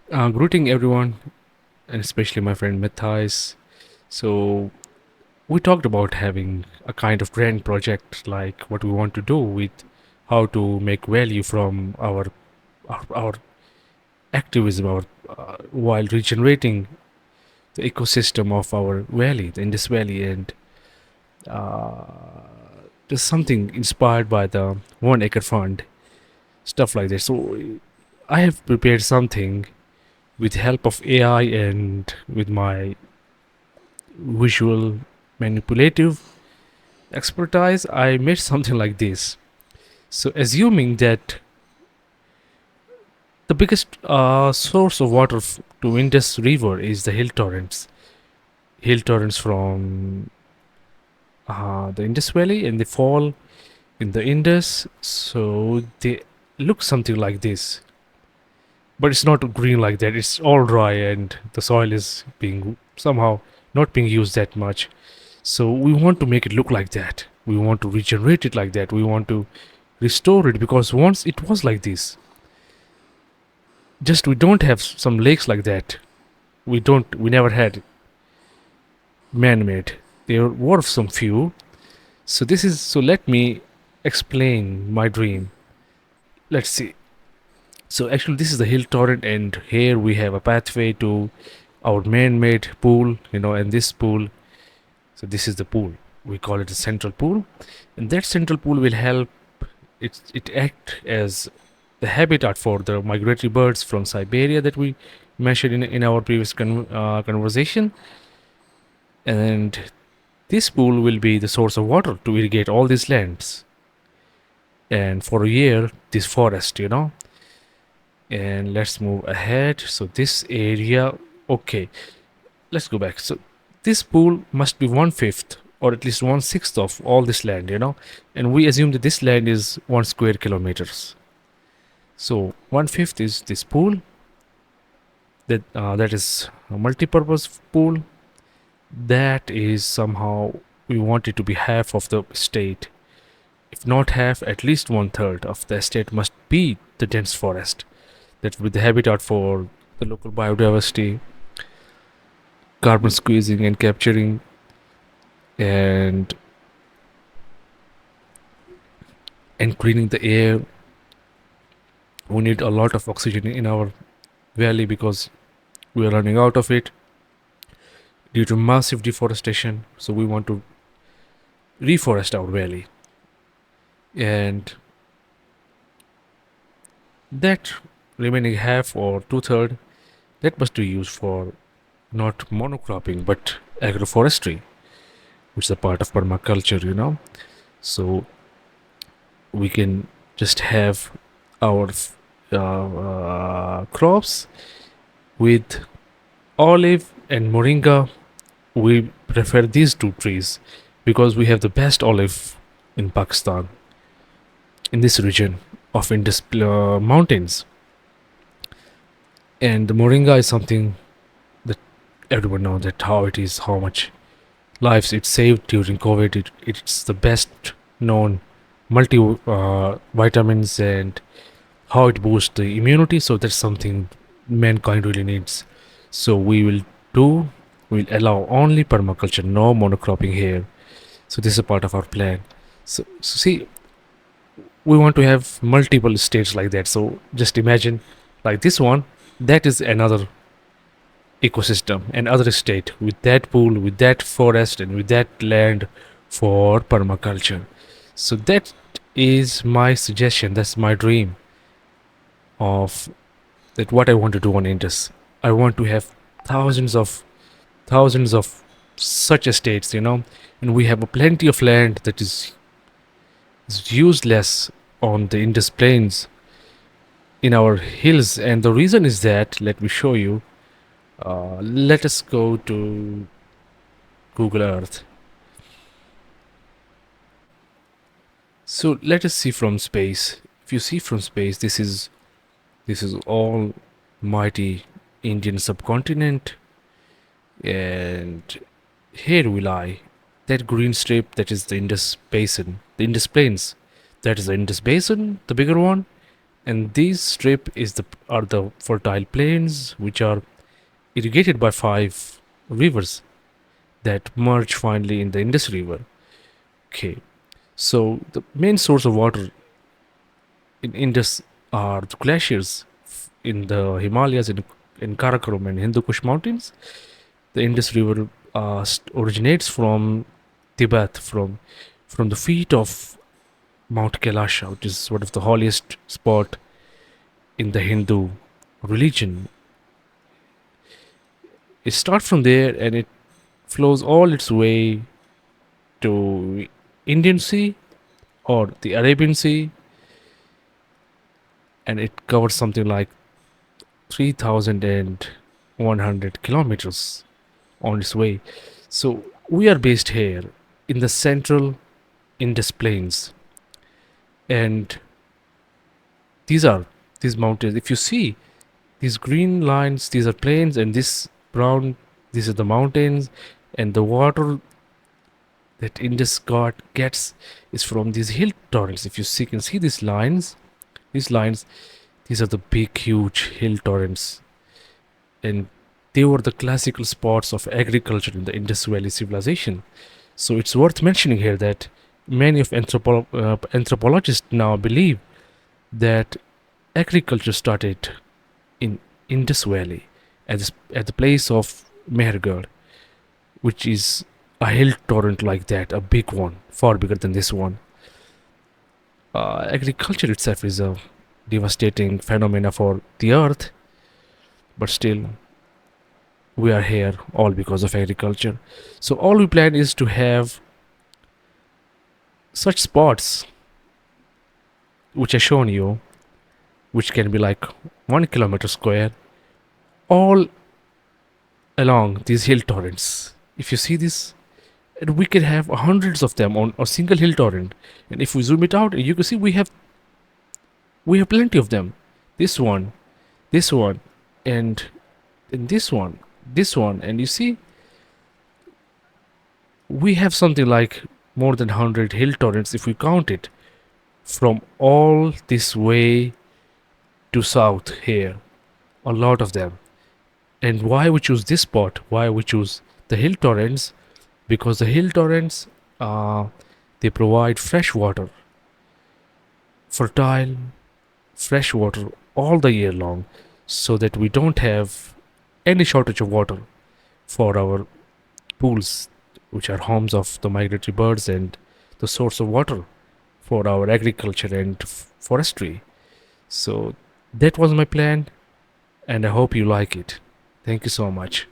Greeting everyone, and especially my friend Matthias. So, we talked about having a kind of grand project like what we want to do with how to make value from our activism, while regenerating the ecosystem of our valley, the Indus Valley, and uh, there's something inspired by the 1 acre fund, stuff like that. So, I have prepared something with help of AI and with my visual manipulative expertise, I made something like this. So, assuming that the biggest source of water to Indus River is the hill torrents from the Indus Valley, and they fall in the Indus. So they look something like this, but it's not green like that. It's all dry, and the soil is being somehow not being used that much. So we want to make it look like that. We want to regenerate it like that. We want to restore it because once it was like this. Just we don't have some lakes like that. We never had man-made. There were some few. So let me explain my dream. Let's see. So actually this is the hill torrent, and here we have a pathway to our man-made pool, and this pool. So this is the pool. We call it a central pool, and that central pool will help it act as the habitat for the migratory birds from Siberia that we mentioned in our previous conversation. And this pool will be the source of water to irrigate all these lands. And for a year, this forest. And let's move ahead. So this area, okay, let's go back. So this pool must be 1/5 or at least 1/6 of all this land. And we assume that this land is 1 square kilometers. So 1/5 is this pool. That is a multi-purpose pool. That is somehow we want it to be half of the estate. If not half, at least 1/3 of the estate must be the dense forest. That with the habitat for the local biodiversity, carbon squeezing and capturing, and cleaning the air. We need a lot of oxygen in our valley because we are running out of it due to massive deforestation. So we want to reforest our valley, and that remaining half or 2/3 that must be used for not monocropping but agroforestry, which is a part of permaculture. So we can just have our crops with olive and moringa. We prefer these two trees because we have the best olive in Pakistan, in this region of Indus mountains. And the moringa is something that everyone knows that how it is, how much lives it saved during COVID. It's the best known multi vitamins, and how it boosts the immunity. So that's something mankind really needs. So we'll allow only permaculture, no monocropping here. So this is a part of our plan. So see, we want to have multiple states like that. So just imagine, like this one, that is another ecosystem, another state with that pool, with that forest, and with that land for permaculture. So that is my suggestion. That's my dream of that what I want to do on Indus. I want to have thousands of such estates, and we have a plenty of land that is useless on the Indus plains in our hills. And the reason is that, let me show you. Let us go to Google Earth. So let us see from space. If you see from space, this is all mighty Indian subcontinent, and here we lie. That green strip, that is the Indus Basin, the Indus Plains. That is the Indus Basin, the bigger one. And these strip is the are the fertile plains which are irrigated by five rivers that merge finally in the Indus River. Okay, so the main source of water in Indus are the glaciers in the Himalayas in Karakoram and Hindu Kush mountains. The Indus River originates from Tibet, from the feet of Mount Kailasha, which is one of the holiest spot in the Hindu religion. It starts from there and it flows all its way to Indian Sea or the Arabian Sea, and it covers something like 3,100 kilometers on its way. So we are based here in the central Indus Plains, and these are these mountains. If you see these green lines, these are plains, and this brown, these are the mountains, and the water that Indus God gets is from these hill torrents. If you see, can see these lines, these are the big, huge hill torrents, and they were the classical spots of agriculture in the Indus Valley civilization. So it's worth mentioning here that many of anthropologists now believe that agriculture started in Indus Valley at the place of Mehergarh, which is a hill torrent like that, a big one, far bigger than this one. Agriculture itself is a devastating phenomena for the earth, but still, we are here all because of agriculture. So, all we plan is to have such spots which I shown you, which can be like 1 kilometer square, all along these hill torrents. If you see this, and we can have hundreds of them on a single hill torrent. And if we zoom it out, you can see we have plenty of them. This this one, and this one, and you see we have something like more than 100 hill torrents if we count it from all this way to south here. A lot of them. And why we choose this spot? Why we choose the hill torrents? Because the hill torrents, they provide fresh water, fertile fresh water all the year long, so that we don't have any shortage of water for our pools, which are homes of the migratory birds and the source of water for our agriculture and forestry. So that was my plan, and I hope you like it. Thank you so much.